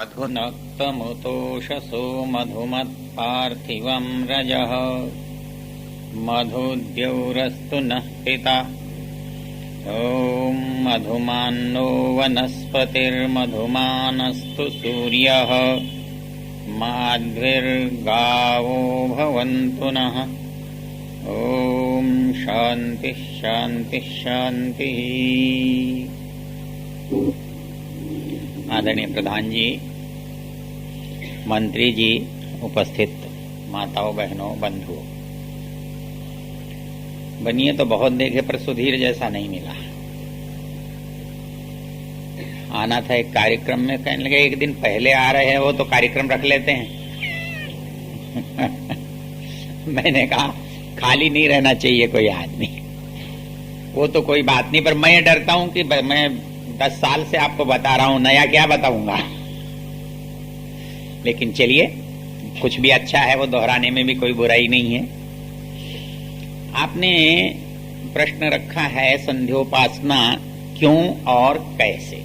अधुनक्तमुतोषसो मधुमत्पार्थिवं रजः मधुद्यौरस्तु नः पिता। ॐ मधुमान्नो वनस्पतिर्मधुमानस्तु सूर्यः माध्विर्गावो भवन्तु नः। ॐ शान्तिः शान्तिः शान्तिः। आदरणीय प्रधान जी, मंत्री जी, उपस्थित माताओं, बहनों, बंधुओं, बनिए तो बहुत देखे पर सुधीर जैसा नहीं मिला। आना था एक कार्यक्रम में, कहने लगे एक दिन पहले आ रहे हैं वो तो कार्यक्रम रख लेते हैं। मैंने कहा खाली नहीं रहना चाहिए कोई आदमी, वो तो कोई बात नहीं, पर मैं डरता हूं कि मैं 10 साल से आपको बता रहा हूं, नया क्या बताऊंगा। लेकिन चलिए, कुछ भी अच्छा है वो दोहराने में भी कोई बुराई नहीं है। आपने प्रश्न रखा है संध्योपासना क्यों और कैसे।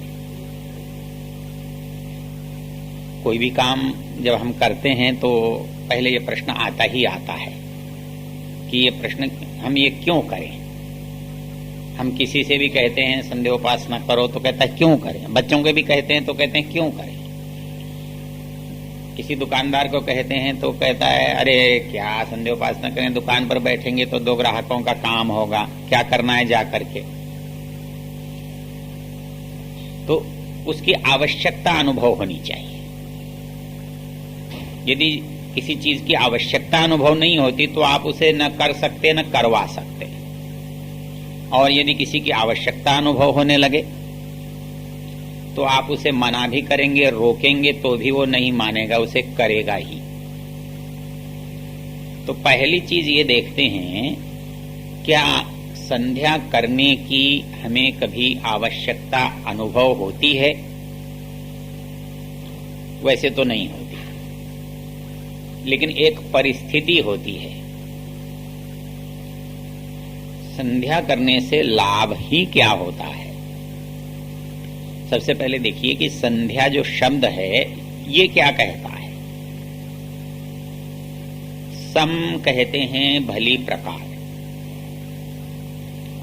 कोई भी काम जब हम करते हैं तो पहले ये प्रश्न आता ही आता है कि ये प्रश्न हम ये क्यों करें। हम किसी से भी कहते हैं संध्योपासना करो तो कहता है क्यों करें। बच्चों के भी कहते हैं तो कहते हैं क्यों करें। किसी दुकानदार को कहते हैं तो कहता है अरे क्या संध्योपासना करें, दुकान पर बैठेंगे तो 2 ग्राहकों का काम होगा, क्या करना है जा करके। तो उसकी आवश्यकता अनुभव होनी चाहिए। यदि किसी चीज की आवश्यकता अनुभव नहीं होती तो आप उसे न कर सकते न करवा सकते। और यदि किसी की आवश्यकता अनुभव होने लगे तो आप उसे मना भी करेंगे, रोकेंगे तो भी वो नहीं मानेगा, उसे करेगा ही। तो पहली चीज ये देखते हैं, क्या संध्या करने की हमें कभी आवश्यकता अनुभव होती है। वैसे तो नहीं होती, लेकिन एक परिस्थिति होती है। संध्या करने से लाभ ही क्या होता है। सबसे पहले देखिए कि संध्या जो शब्द है ये क्या कहता है। सम कहते हैं भली प्रकार,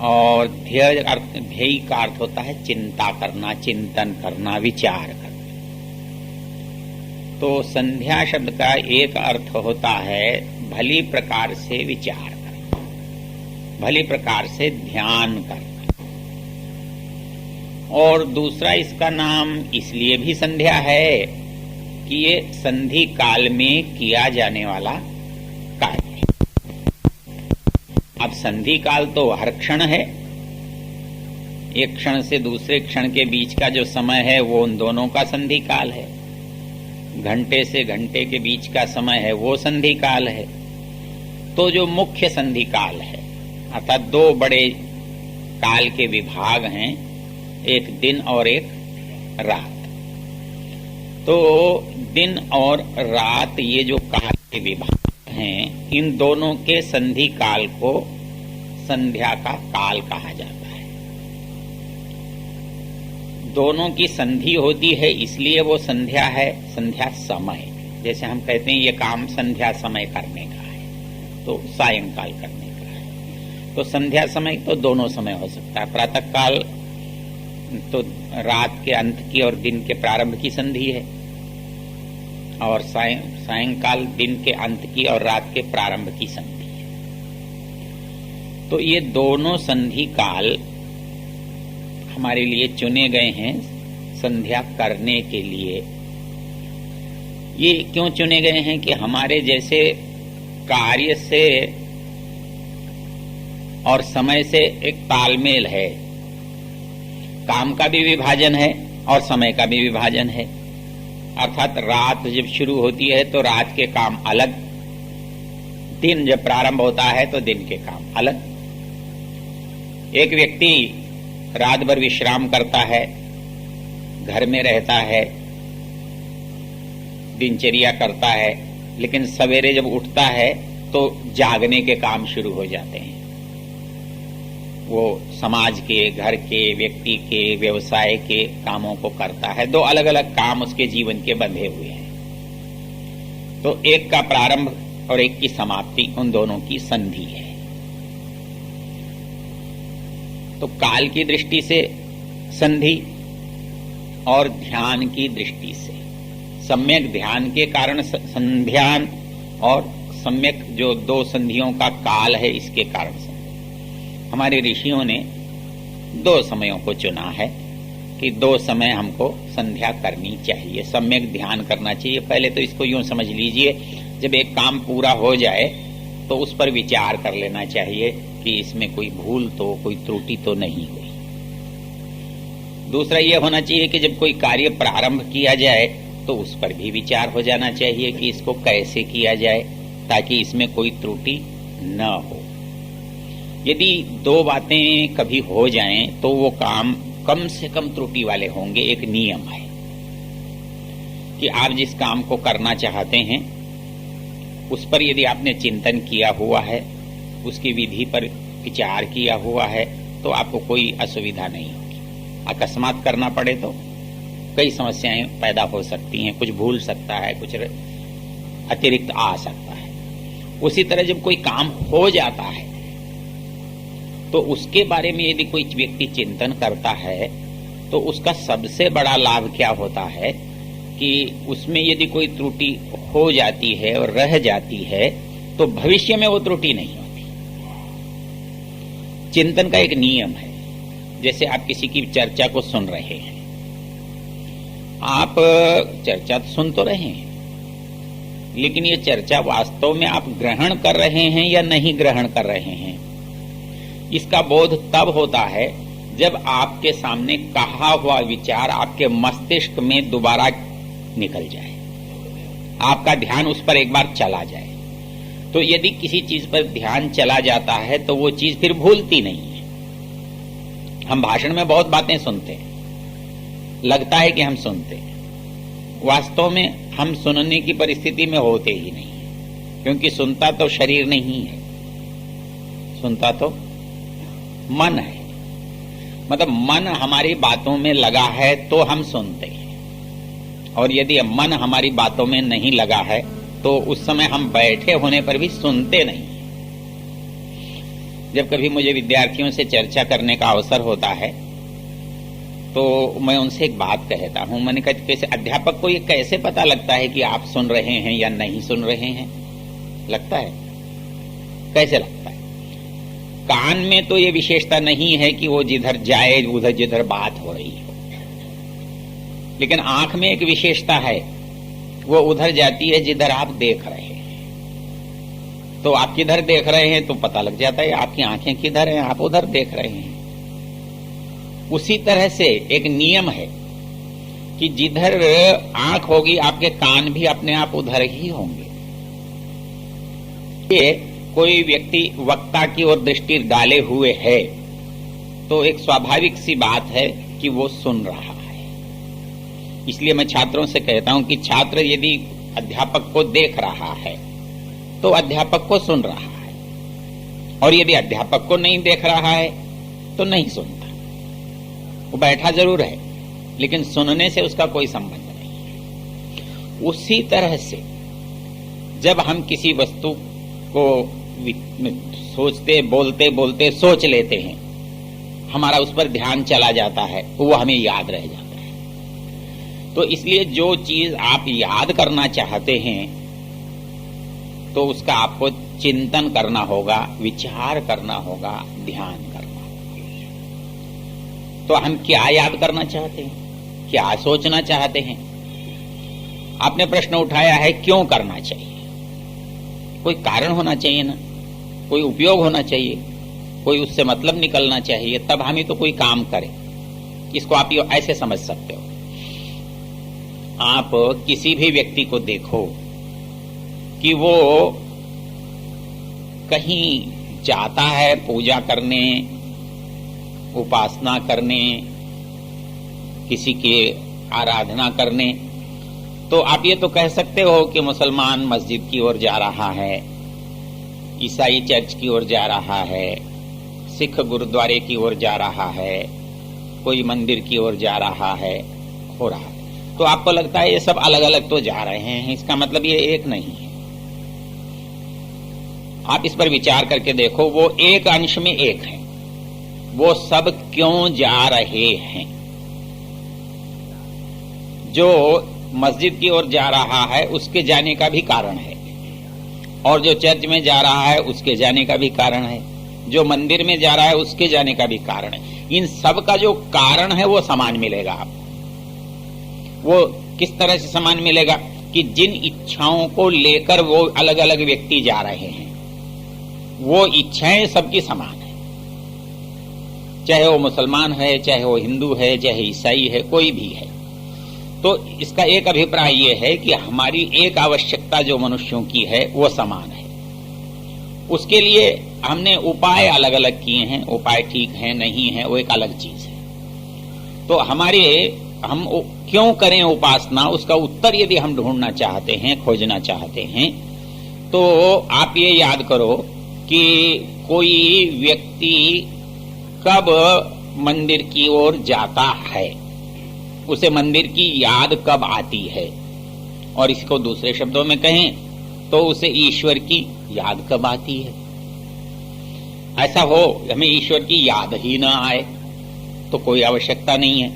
और ध्येय का अर्थ होता है चिंता करना, चिंतन करना, विचार करना। तो संध्या शब्द का एक अर्थ होता है भली प्रकार से विचार करना, भली प्रकार से ध्यान करना। और दूसरा इसका नाम इसलिए भी संध्या है कि ये संधि काल में किया जाने वाला कार्य है। अब संधि काल तो हर क्षण है, एक क्षण से दूसरे क्षण के बीच का जो समय है वो उन दोनों का संधि काल है। घंटे से घंटे के बीच का समय है वो संधि काल है। तो जो मुख्य संधि काल है, अर्थात 2 बड़े काल के विभाग हैं, एक दिन और एक रात। तो दिन और रात ये जो काल के विभाग हैं, इन दोनों के संधि काल को संध्या का काल कहा जाता है। दोनों की संधि होती है इसलिए वो संध्या है, संध्या समय। जैसे हम कहते हैं ये काम संध्या समय करने का है तो सायंकाल करने का है। तो संध्या समय तो दोनों समय हो सकता है। प्रातः काल तो रात के अंत की और दिन के प्रारंभ की संधि है, और सायंकाल दिन के अंत की और रात के प्रारंभ की संधि है। तो ये दोनों संधि काल हमारे लिए चुने गए हैं संध्या करने के लिए। ये क्यों चुने गए हैं कि हमारे जैसे कार्य से और समय से एक तालमेल है। काम का भी विभाजन है और समय का भी विभाजन है। अर्थात रात जब शुरू होती है तो रात के काम अलग, दिन जब प्रारंभ होता है तो दिन के काम अलग। एक व्यक्ति रात भर विश्राम करता है, घर में रहता है, दिनचर्या करता है, लेकिन सवेरे जब उठता है तो जागने के काम शुरू हो जाते हैं। वो समाज के, घर के, व्यक्ति के, व्यवसाय के कामों को करता है। दो अलग अलग काम उसके जीवन के बंधे हुए हैं। तो एक का प्रारंभ और एक की समाप्ति, उन दोनों की संधि है। तो काल की दृष्टि से संधि और ध्यान की दृष्टि से, सम्यक ध्यान के कारण संध्यान और सम्यक जो दो संधियों का काल है इसके कारण संधि। हमारे ऋषियों ने दो समयों को चुना है कि दो समय हमको संध्या करनी चाहिए, सम्यक ध्यान करना चाहिए। पहले तो इसको यूं समझ लीजिए, जब एक काम पूरा हो जाए तो उस पर विचार कर लेना चाहिए कि इसमें कोई भूल तो, कोई त्रुटि तो नहीं हुई। दूसरा यह होना चाहिए कि जब कोई कार्य प्रारंभ किया जाए तो उस पर भी विचार हो जाना चाहिए कि इसको कैसे किया जाए ताकि इसमें कोई त्रुटि न हो। यदि दो बातें कभी हो जाएं तो वो काम कम से कम त्रुटि वाले होंगे। एक नियम है कि आप जिस काम को करना चाहते हैं उस पर यदि आपने चिंतन किया हुआ है, उसकी विधि पर विचार किया हुआ है, तो आपको कोई असुविधा नहीं होगी। अकस्मात करना पड़े तो कई समस्याएं पैदा हो सकती हैं, कुछ भूल सकता है, कुछ अतिरिक्त आ सकता है। उसी तरह जब कोई काम हो जाता है तो उसके बारे में यदि कोई व्यक्ति चिंतन करता है तो उसका सबसे बड़ा लाभ क्या होता है कि उसमें यदि कोई त्रुटि हो जाती है और रह जाती है तो भविष्य में वो त्रुटि नहीं होती। चिंतन का एक नियम है। जैसे आप किसी की चर्चा को सुन रहे हैं, आप चर्चा तो सुन तो रहे हैं, लेकिन ये चर्चा वास्तव में आप ग्रहण कर रहे हैं या नहीं ग्रहण कर रहे हैं, इसका बोध तब होता है जब आपके सामने कहा हुआ विचार आपके मस्तिष्क में दोबारा निकल जाए, आपका ध्यान उस पर एक बार चला जाए। तो यदि किसी चीज पर ध्यान चला जाता है तो वो चीज फिर भूलती नहीं है। हम भाषण में बहुत बातें सुनते हैं, लगता है कि हम सुनते हैं, वास्तव में हम सुनने की परिस्थिति में होते ही नहीं, क्योंकि सुनता तो शरीर नहीं है, सुनता तो मन है। मतलब मन हमारी बातों में लगा है तो हम सुनते हैं, और यदि मन हमारी बातों में नहीं लगा है तो उस समय हम बैठे होने पर भी सुनते नहीं। जब कभी मुझे विद्यार्थियों से चर्चा करने का अवसर होता है तो मैं उनसे एक बात कहता हूं। मैंने कहा कैसे अध्यापक को ये कैसे पता लगता है कि आप सुन रहे हैं या नहीं सुन रहे हैं? लगता है, कैसे लगता है? कान में तो ये विशेषता नहीं है कि वो जिधर जाए उधर जिधर बात हो रही हो, लेकिन आंख में एक विशेषता है, वो उधर जाती है जिधर आप देख रहे हैं। तो आप किधर देख रहे हैं तो पता लग जाता है, आपकी आंखें किधर हैं, आप उधर देख रहे हैं। उसी तरह से एक नियम है कि जिधर आंख होगी आपके कान भी अपने आप उधर ही होंगे। ये कोई व्यक्ति वक्ता की ओर दृष्टि डाले हुए है तो एक स्वाभाविक सी बात है कि वो सुन रहा है। इसलिए मैं छात्रों से कहता हूं कि छात्र यदि अध्यापक को देख रहा है तो अध्यापक को सुन रहा है, और यदि अध्यापक को नहीं देख रहा है तो नहीं सुनता। वो बैठा जरूर है लेकिन सुनने से उसका कोई संबंध नहीं है। उसी तरह से जब हम किसी वस्तु को सोचते बोलते बोलते सोच लेते हैं, हमारा उस पर ध्यान चला जाता है, वो हमें याद रह जाता है। तो इसलिए जो चीज आप याद करना चाहते हैं तो उसका आपको चिंतन करना होगा, विचार करना होगा, ध्यान करना होगा। तो हम क्या याद करना चाहते हैं, क्या सोचना चाहते हैं? आपने प्रश्न उठाया है क्यों करना चाहिए? कोई कारण होना चाहिए ना, कोई उपयोग होना चाहिए, कोई उससे मतलब निकलना चाहिए, तब हम ही तो कोई काम करें। इसको आप ऐसे समझ सकते हो, आप किसी भी व्यक्ति को देखो कि वो कहीं जाता है पूजा करने, उपासना करने, किसी की आराधना करने, तो आप ये तो कह सकते हो कि मुसलमान मस्जिद की ओर जा रहा है, ईसाई चर्च की ओर जा रहा है, सिख गुरुद्वारे की ओर जा रहा है, कोई मंदिर की ओर जा रहा है, हो रहा है, तो आपको लगता है ये सब अलग अलग तो जा रहे हैं, इसका मतलब ये एक नहीं है। आप इस पर विचार करके देखो, वो एक अंश में एक है, वो सब क्यों जा रहे हैं? जो मस्जिद की ओर जा रहा है उसके जाने का भी कारण है, और जो चर्च में जा रहा है उसके जाने का भी कारण है, जो मंदिर में जा रहा है उसके जाने का भी कारण है। इन सब का जो कारण है वो समान मिलेगा आपको। वो किस तरह से समान मिलेगा कि जिन इच्छाओं को लेकर वो अलग अलग व्यक्ति जा रहे हैं, वो इच्छाएं सबकी समान है, चाहे वो मुसलमान है, चाहे वो हिंदू है, चाहे ईसाई है, कोई भी है। तो इसका एक अभिप्राय यह है कि हमारी एक आवश्यकता जो मनुष्यों की है वो समान है। उसके लिए हमने उपाय अलग अलग किए हैं, उपाय ठीक है नहीं है वो एक अलग चीज है। तो हम क्यों करें उपासना, उसका उत्तर यदि हम ढूंढना चाहते हैं, खोजना चाहते हैं, तो आप ये याद करो कि कोई व्यक्ति कब मंदिर की ओर जाता है, उसे मंदिर की याद कब आती है, और इसको दूसरे शब्दों में कहें तो उसे ईश्वर की याद कब आती है। ऐसा हो हमें ईश्वर की याद ही ना आए तो कोई आवश्यकता नहीं है,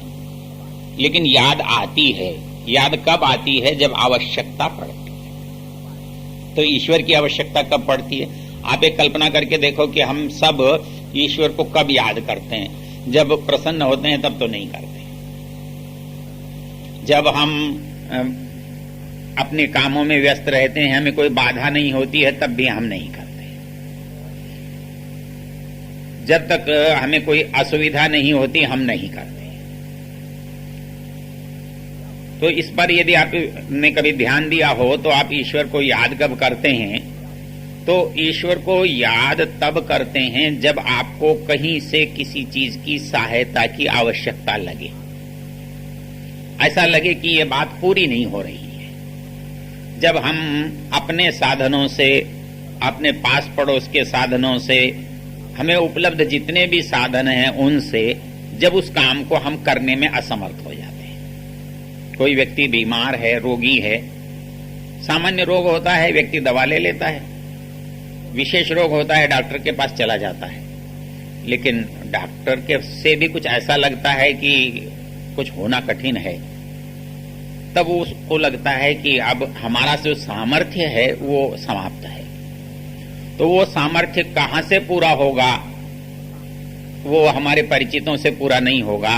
लेकिन याद आती है। याद कब आती है? जब आवश्यकता पड़ती है। तो ईश्वर की आवश्यकता कब पड़ती है? आप एक कल्पना करके देखो कि हम सब ईश्वर को कब याद करते हैं? जब प्रसन्न होते हैं तब तो नहीं करते, जब हम अपने कामों में व्यस्त रहते हैं, हमें कोई बाधा नहीं होती है, तब भी हम नहीं करते। जब तक हमें कोई असुविधा नहीं होती हम नहीं करते। तो इस पर यदि आपने कभी ध्यान दिया हो तो आप ईश्वर को याद कब करते हैं? तो ईश्वर को याद तब करते हैं जब आपको कहीं से किसी चीज की सहायता की आवश्यकता लगे, ऐसा लगे कि ये बात पूरी नहीं हो रही है। जब हम अपने साधनों से, अपने पास पड़ोस के साधनों से, हमें उपलब्ध जितने भी साधन हैं उनसे जब उस काम को हम करने में असमर्थ हो जाते हैं। कोई व्यक्ति बीमार है, रोगी है, सामान्य रोग होता है, व्यक्ति दवा ले लेता है, विशेष रोग होता है, डॉक्टर के पास चला जाता है, लेकिन डॉक्टर के से भी कुछ ऐसा लगता है कि कुछ होना कठिन है, तब उसको लगता है कि अब हमारा जो सामर्थ्य है वो समाप्त है। तो वो सामर्थ्य कहां से पूरा होगा? वो हमारे परिचितों से पूरा नहीं होगा,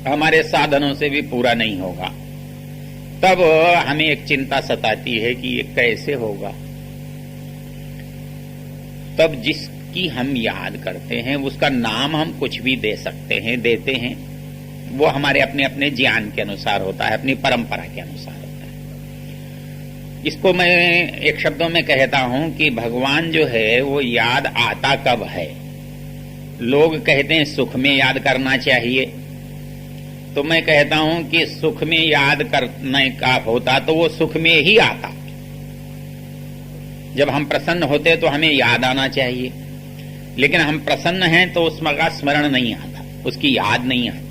हमारे साधनों से भी पूरा नहीं होगा। तब हमें एक चिंता सताती है कि ये कैसे होगा। तब जिसकी हम याद करते हैं उसका नाम हम कुछ भी दे सकते हैं, देते हैं, वो हमारे अपने अपने ज्ञान के अनुसार होता है, अपनी परंपरा के अनुसार होता है। इसको मैं एक शब्दों में कहता हूं कि भगवान जो है वो याद आता कब है। लोग कहते हैं सुख में याद करना चाहिए, तो मैं कहता हूं कि सुख में याद करने का होता तो वो सुख में ही आता। जब हम प्रसन्न होते तो हमें याद आना चाहिए, लेकिन हम प्रसन्न हैं तो उसका स्मरण नहीं आता, उसकी याद नहीं आती।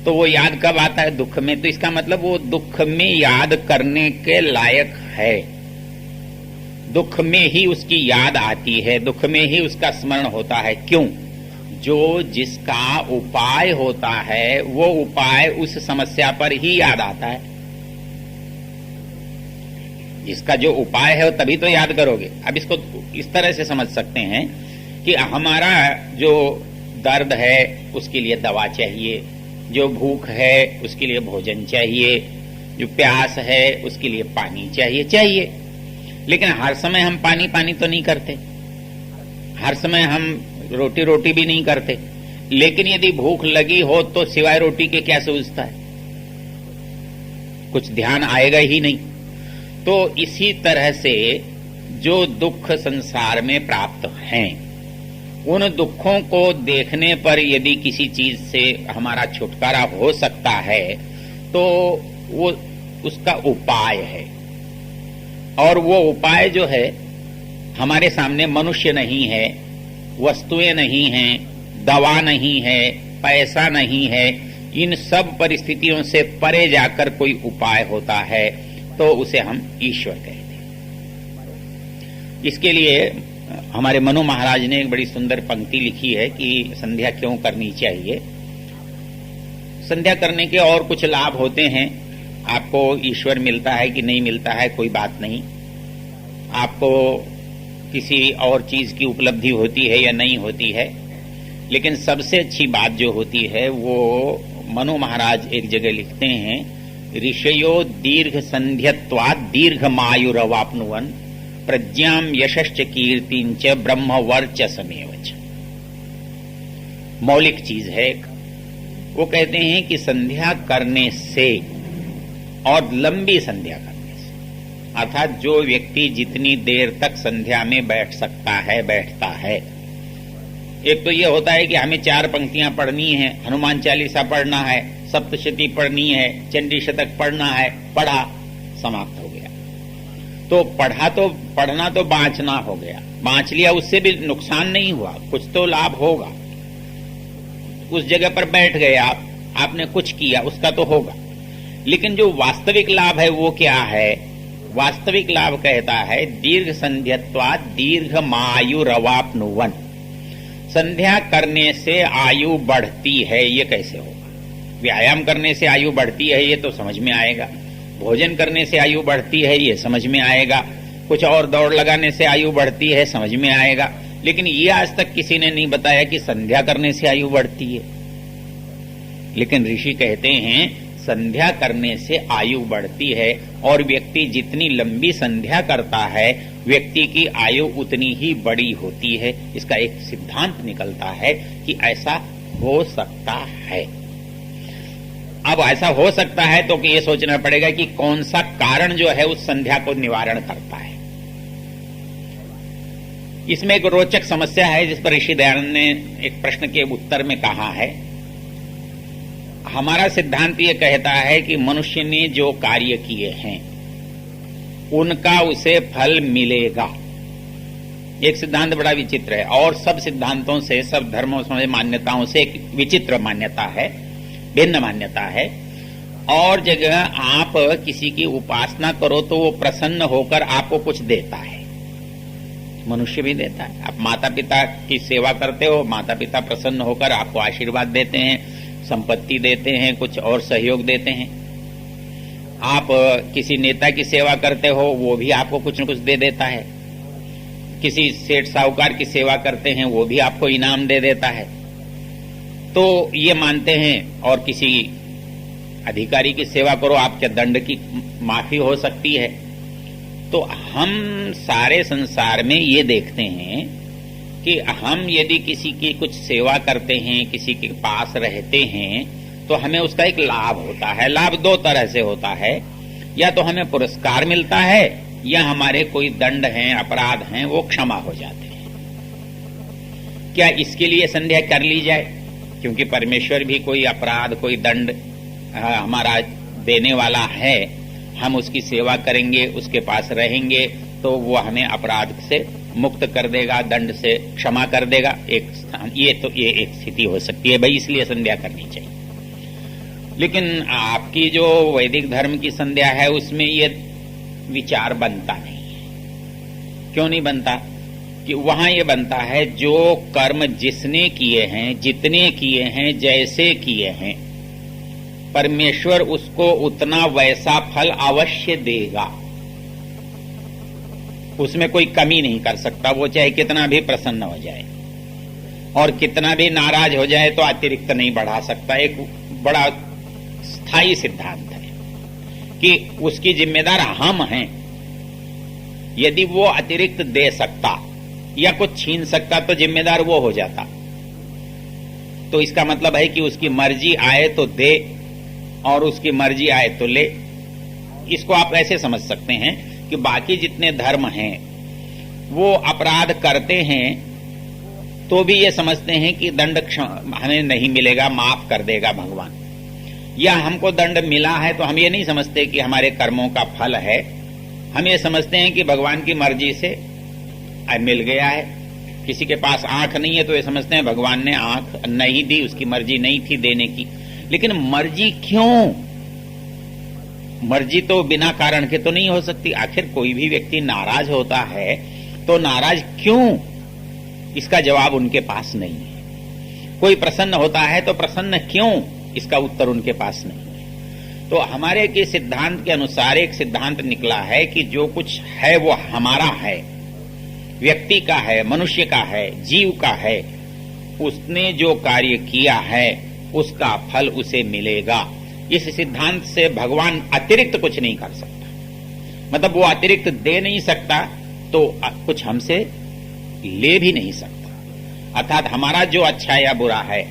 तो वो याद कब आता है? दुख में। तो इसका मतलब वो दुख में याद करने के लायक है, दुख में ही उसकी याद आती है, दुख में ही उसका स्मरण होता है। क्यों? जो जिसका उपाय होता है वो उपाय उस समस्या पर ही याद आता है। जिसका जो उपाय है वो तभी तो याद करोगे। अब इसको इस तरह से समझ सकते हैं कि हमारा जो दर्द है उसके लिए दवा चाहिए, जो भूख है उसके लिए भोजन चाहिए, जो प्यास है उसके लिए पानी चाहिए। लेकिन हर समय हम पानी पानी तो नहीं करते, हर समय हम रोटी भी नहीं करते। लेकिन यदि भूख लगी हो तो सिवाय रोटी के क्या सूझता है? कुछ ध्यान आएगा ही नहीं। तो इसी तरह से जो दुख संसार में प्राप्त हैं, उन दुखों को देखने पर यदि किसी चीज से हमारा छुटकारा हो सकता है तो वो उसका उपाय है। और वो उपाय जो है हमारे सामने मनुष्य नहीं है, वस्तुएं नहीं हैं, दवा नहीं है, पैसा नहीं है, इन सब परिस्थितियों से परे जाकर कोई उपाय होता है तो उसे हम ईश्वर कहते हैं। इसके लिए हमारे मनु महाराज ने एक बड़ी सुंदर पंक्ति लिखी है कि संध्या क्यों करनी चाहिए। संध्या करने के और कुछ लाभ होते हैं। आपको ईश्वर मिलता है कि नहीं मिलता है कोई बात नहीं, आपको किसी और चीज की उपलब्धि होती है या नहीं होती है, लेकिन सबसे अच्छी बात जो होती है वो मनु महाराज एक जगह लिखते हैं, ऋषयो दीर्घ संध्यत्वात् दीर्घ मायुरवाप्नुवन् प्रज्ञाम यशश्च कीर्तिंच ब्रह्मवर्चसमेवच। मौलिक चीज है। वो कहते हैं कि संध्या करने से और लंबी संध्या करने से, अर्थात जो व्यक्ति जितनी देर तक संध्या में बैठ सकता है बैठता है। एक तो ये होता है कि हमें 4 पंक्तियां पढ़नी है, हनुमान चालीसा पढ़ना है, सप्तशती पढ़नी है, चंडी शतक पढ़ना है, पढ़ा, समाप्त हो गया। तो पढ़ना तो बांचना हो गया, बांच लिया, उससे भी नुकसान नहीं हुआ, कुछ तो लाभ होगा। उस जगह पर बैठ गए आप, आपने कुछ किया, उसका तो होगा। लेकिन जो वास्तविक लाभ है वो क्या है? वास्तविक लाभ कहता है दीर्घ संध्यत्वात् दीर्घ मायुरवाप्नुवन्। संध्या करने से आयु बढ़ती है, ये कैसे होगा? व्यायाम करने से आयु बढ़ती है ये तो समझ में आएगा, भोजन करने से आयु बढ़ती है ये समझ में आएगा, कुछ और दौड़ लगाने से आयु बढ़ती है समझ में आएगा, लेकिन ये आज तक किसी ने नहीं बताया कि संध्या करने से आयु बढ़ती है। लेकिन ऋषि कहते हैं संध्या करने से आयु बढ़ती है, और व्यक्ति जितनी लंबी संध्या करता है व्यक्ति की आयु उतनी ही बड़ी होती है। इसका एक सिद्धांत निकलता है कि ऐसा हो सकता है। अब ऐसा हो सकता है तो ये सोचना पड़ेगा कि कौन सा कारण जो है उस संध्या को निवारण करता है। इसमें एक रोचक समस्या है जिस पर ऋषि दयानंद ने एक प्रश्न के उत्तर में कहा है, हमारा सिद्धांत ये कहता है कि मनुष्य ने जो कार्य किए हैं उनका उसे फल मिलेगा। एक सिद्धांत बड़ा विचित्र है और सब सिद्धांतों से, सब धर्मों से, मान्यताओं से एक विचित्र मान्यता है, भिन्न मान्यता है। और जगह आप किसी की उपासना करो तो वो प्रसन्न होकर आपको कुछ देता है, मनुष्य भी देता है। आप माता पिता की सेवा करते हो, माता पिता प्रसन्न होकर आपको आशीर्वाद देते हैं, संपत्ति देते हैं, कुछ और सहयोग देते हैं। आप किसी नेता की सेवा करते हो, वो भी आपको कुछ न कुछ दे देता है। किसी सेठ साहूकार की सेवा करते हैं, वो भी आपको इनाम दे देता है। तो ये मानते हैं, और किसी अधिकारी की सेवा करो आपके दंड की माफी हो सकती है। तो हम सारे संसार में ये देखते हैं कि हम यदि किसी की कुछ सेवा करते हैं, किसी के पास रहते हैं, तो हमें उसका एक लाभ होता है। लाभ 2 तरह से होता है, या तो हमें पुरस्कार मिलता है या हमारे कोई दंड हैं, अपराध हैं, वो क्षमा हो जाते हैं। क्या इसके लिए संध्या कर ली जाए? क्योंकि परमेश्वर भी कोई अपराध, कोई दंड हमारा देने वाला है। हम उसकी सेवा करेंगे, उसके पास रहेंगे तो वो हमें अपराध से मुक्त कर देगा, दंड से क्षमा कर देगा। ये एक स्थिति हो सकती है भाई, इसलिए संध्या करनी चाहिए। लेकिन आपकी जो वैदिक धर्म की संध्या है उसमें ये विचार बनता नहीं है। क्यों नहीं बनता? कि वहां ये बनता है जो कर्म जिसने किए हैं, जितने किए हैं, जैसे किए हैं, परमेश्वर उसको उतना वैसा फल अवश्य देगा। उसमें कोई कमी नहीं कर सकता, वो चाहे कितना भी प्रसन्न हो जाए और कितना भी नाराज हो जाए तो अतिरिक्त नहीं बढ़ा सकता। एक बड़ा स्थायी सिद्धांत है कि उसकी जिम्मेदार हम हैं। यदि वो अतिरिक्त दे सकता या कुछ छीन सकता तो जिम्मेदार वो हो जाता। तो इसका मतलब है कि उसकी मर्जी आए तो दे और उसकी मर्जी आए तो ले। इसको आप ऐसे समझ सकते हैं कि बाकी जितने धर्म हैं वो अपराध करते हैं तो भी ये समझते हैं कि दंड हमें नहीं मिलेगा, माफ कर देगा भगवान। या हमको दंड मिला है तो हम ये नहीं समझते कि हमारे कर्मों का फल है, हम ये समझते हैं कि भगवान की मर्जी से मिल गया है, किसी के पास आंख नहीं है तो ये समझते हैं भगवान ने आंख नहीं दी, उसकी मर्जी नहीं थी देने की। लेकिन मर्जी क्यों? मर्जी तो बिना कारण के तो नहीं हो सकती। आखिर कोई भी व्यक्ति नाराज होता है तो नाराज क्यों, इसका जवाब उनके पास नहीं है। कोई प्रसन्न होता है तो प्रसन्न क्यों, इसका उत्तर उनके पास नहीं है। तो हमारे के सिद्धांत के अनुसार एक सिद्धांत निकला है कि जो कुछ है वो हमारा है, व्यक्ति का है, मनुष्य का है, जीव का है। उसने जो कार्य किया है उसका फल उसे मिलेगा। इस सिद्धांत से भगवान अतिरिक्त कुछ नहीं कर सकता, मतलब वो अतिरिक्त दे नहीं सकता तो कुछ हमसे ले भी नहीं सकता। अर्थात हमारा जो अच्छा या बुरा है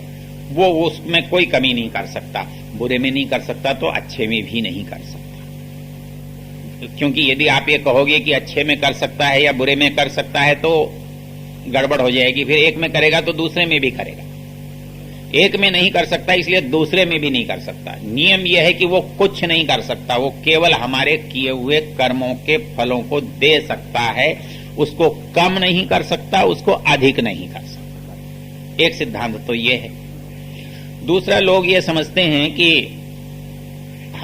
वो उसमें कोई कमी नहीं कर सकता। बुरे में नहीं कर सकता तो अच्छे में भी नहीं कर सकता। क्योंकि यदि आप ये कहोगे कि अच्छे में कर सकता है या बुरे में कर सकता है तो गड़बड़ हो जाएगी। फिर एक में करेगा तो दूसरे में भी करेगा। एक में नहीं कर सकता इसलिए दूसरे में भी नहीं कर सकता। नियम यह है कि वो कुछ नहीं कर सकता, वो केवल हमारे किए हुए कर्मों के फलों को दे सकता है। उसको कम नहीं कर सकता, उसको अधिक नहीं कर सकता। एक सिद्धांत तो ये है। दूसरा, लोग ये समझते हैं कि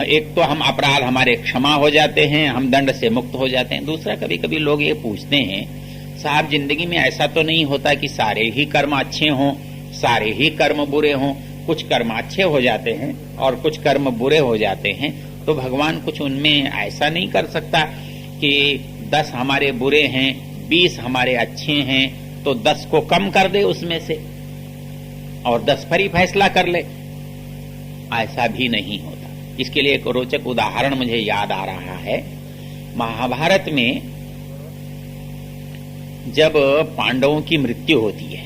एक तो हम अपराध हमारे क्षमा हो जाते हैं, हम दंड से मुक्त हो जाते हैं। दूसरा, कभी कभी लोग ये पूछते हैं, साहब जिंदगी में ऐसा तो नहीं होता कि सारे ही कर्म अच्छे हों, सारे ही कर्म बुरे हों। कुछ कर्म अच्छे हो जाते हैं और कुछ कर्म बुरे हो जाते हैं। तो भगवान कुछ उनमें ऐसा नहीं कर सकता कि 10 हमारे बुरे हैं, 20 हमारे अच्छे हैं, तो 10 को कम कर दे उसमें से और 10 पर ही फैसला कर ले। ऐसा भी नहीं होता। इसके लिए एक रोचक उदाहरण मुझे याद आ रहा है। महाभारत में जब पांडवों की मृत्यु होती है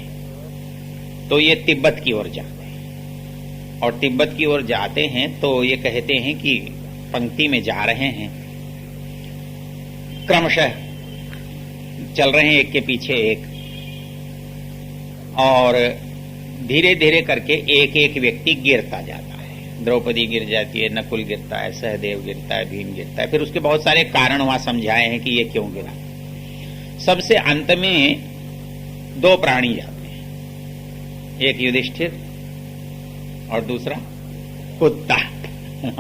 तो ये तिब्बत की ओर जाते हैं, और तिब्बत की ओर जाते हैं तो ये कहते हैं कि पंक्ति में जा रहे हैं, क्रमशः चल रहे हैं एक के पीछे एक, और धीरे धीरे करके एक एक व्यक्ति गिरता जाता है। द्रौपदी गिर जाती है, नकुल गिरता है, सहदेव गिरता है, भीम गिरता है। फिर उसके बहुत सारे कारण वहां समझाए हैं कि ये क्यों गिरा। सबसे अंत में 2 प्राणी जाते हैं, एक युधिष्ठिर और दूसरा कुत्ता।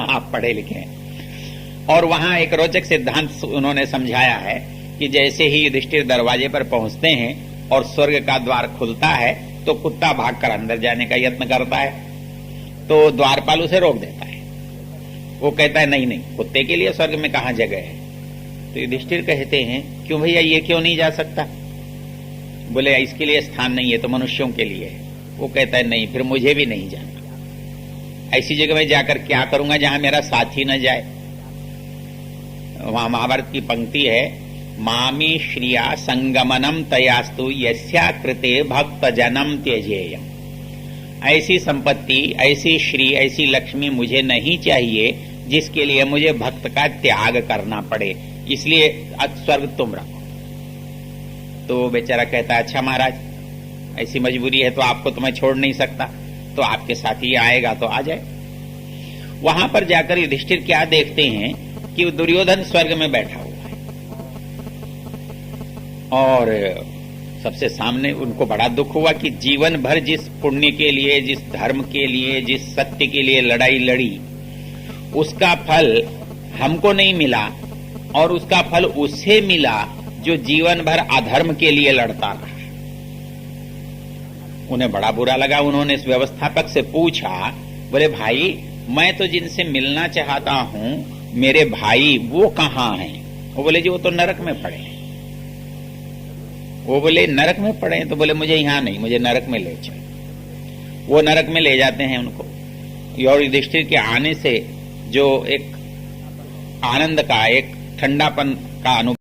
आप पढ़े लिखे हैं। और वहां एक रोचक सिद्धांत उन्होंने समझाया है कि जैसे ही युधिष्ठिर दरवाजे पर पहुंचते हैं और स्वर्ग का द्वार खुलता है तो कुत्ता भागकर अंदर जाने का यत्न करता है, तो द्वारपाल उसे रोक देता है। वो कहता है नहीं नहीं, कुत्ते के लिए स्वर्ग में कहां जगह है। तो युधिष्ठिर कहते हैं क्यों भैया, ये क्यों नहीं जा सकता? बोले इसके लिए स्थान नहीं है, तो मनुष्यों के लिए है। वो कहता है नहीं, फिर मुझे भी नहीं जाना। ऐसी जगह में जाकर क्या करूंगा जहां मेरा साथी न जाए। वहां महाभारत की पंक्ति है, मामी श्रिया संगमनम तयास्तु यस्या कृते भक्त जनम त्यजेयम। ऐसी संपत्ति, ऐसी श्री, ऐसी लक्ष्मी मुझे नहीं चाहिए जिसके लिए मुझे भक्त का त्याग करना पड़े, इसलिए स्वर्ग तुम रखो। तो बेचारा कहता है अच्छा महाराज, ऐसी मजबूरी है तो आपको तो मैं छोड़ नहीं सकता, तो आपके साथ ही आएगा तो आ जाए। वहां पर जाकर युधिष्ठिर क्या देखते हैं कि दुर्योधन स्वर्ग में बैठा हुआ है, और सबसे सामने उनको बड़ा दुख हुआ कि जीवन भर जिस पुण्य के लिए, जिस धर्म के लिए, जिस सत्य के लिए लड़ाई लड़ी, उसका फल हमको नहीं मिला, और उसका फल उससे मिला जो जीवन भर अधर्म के लिए लड़ता रहा। उन्हें बड़ा बुरा लगा। उन्होंने इस व्यवस्थापक से पूछा, बोले भाई मैं तो जिनसे मिलना चाहता हूं, मेरे भाई वो कहां हैं? वो बोले जी वो तो नरक में पड़े हैं। वो बोले नरक में पड़े हैं? तो बोले मुझे यहां नहीं, मुझे नरक में ले चलो। वो नरक में ले जाते हैं उनको, और युधिष्ठिर के आने से जो एक आनंद का, एक ठंडापन का अनुभव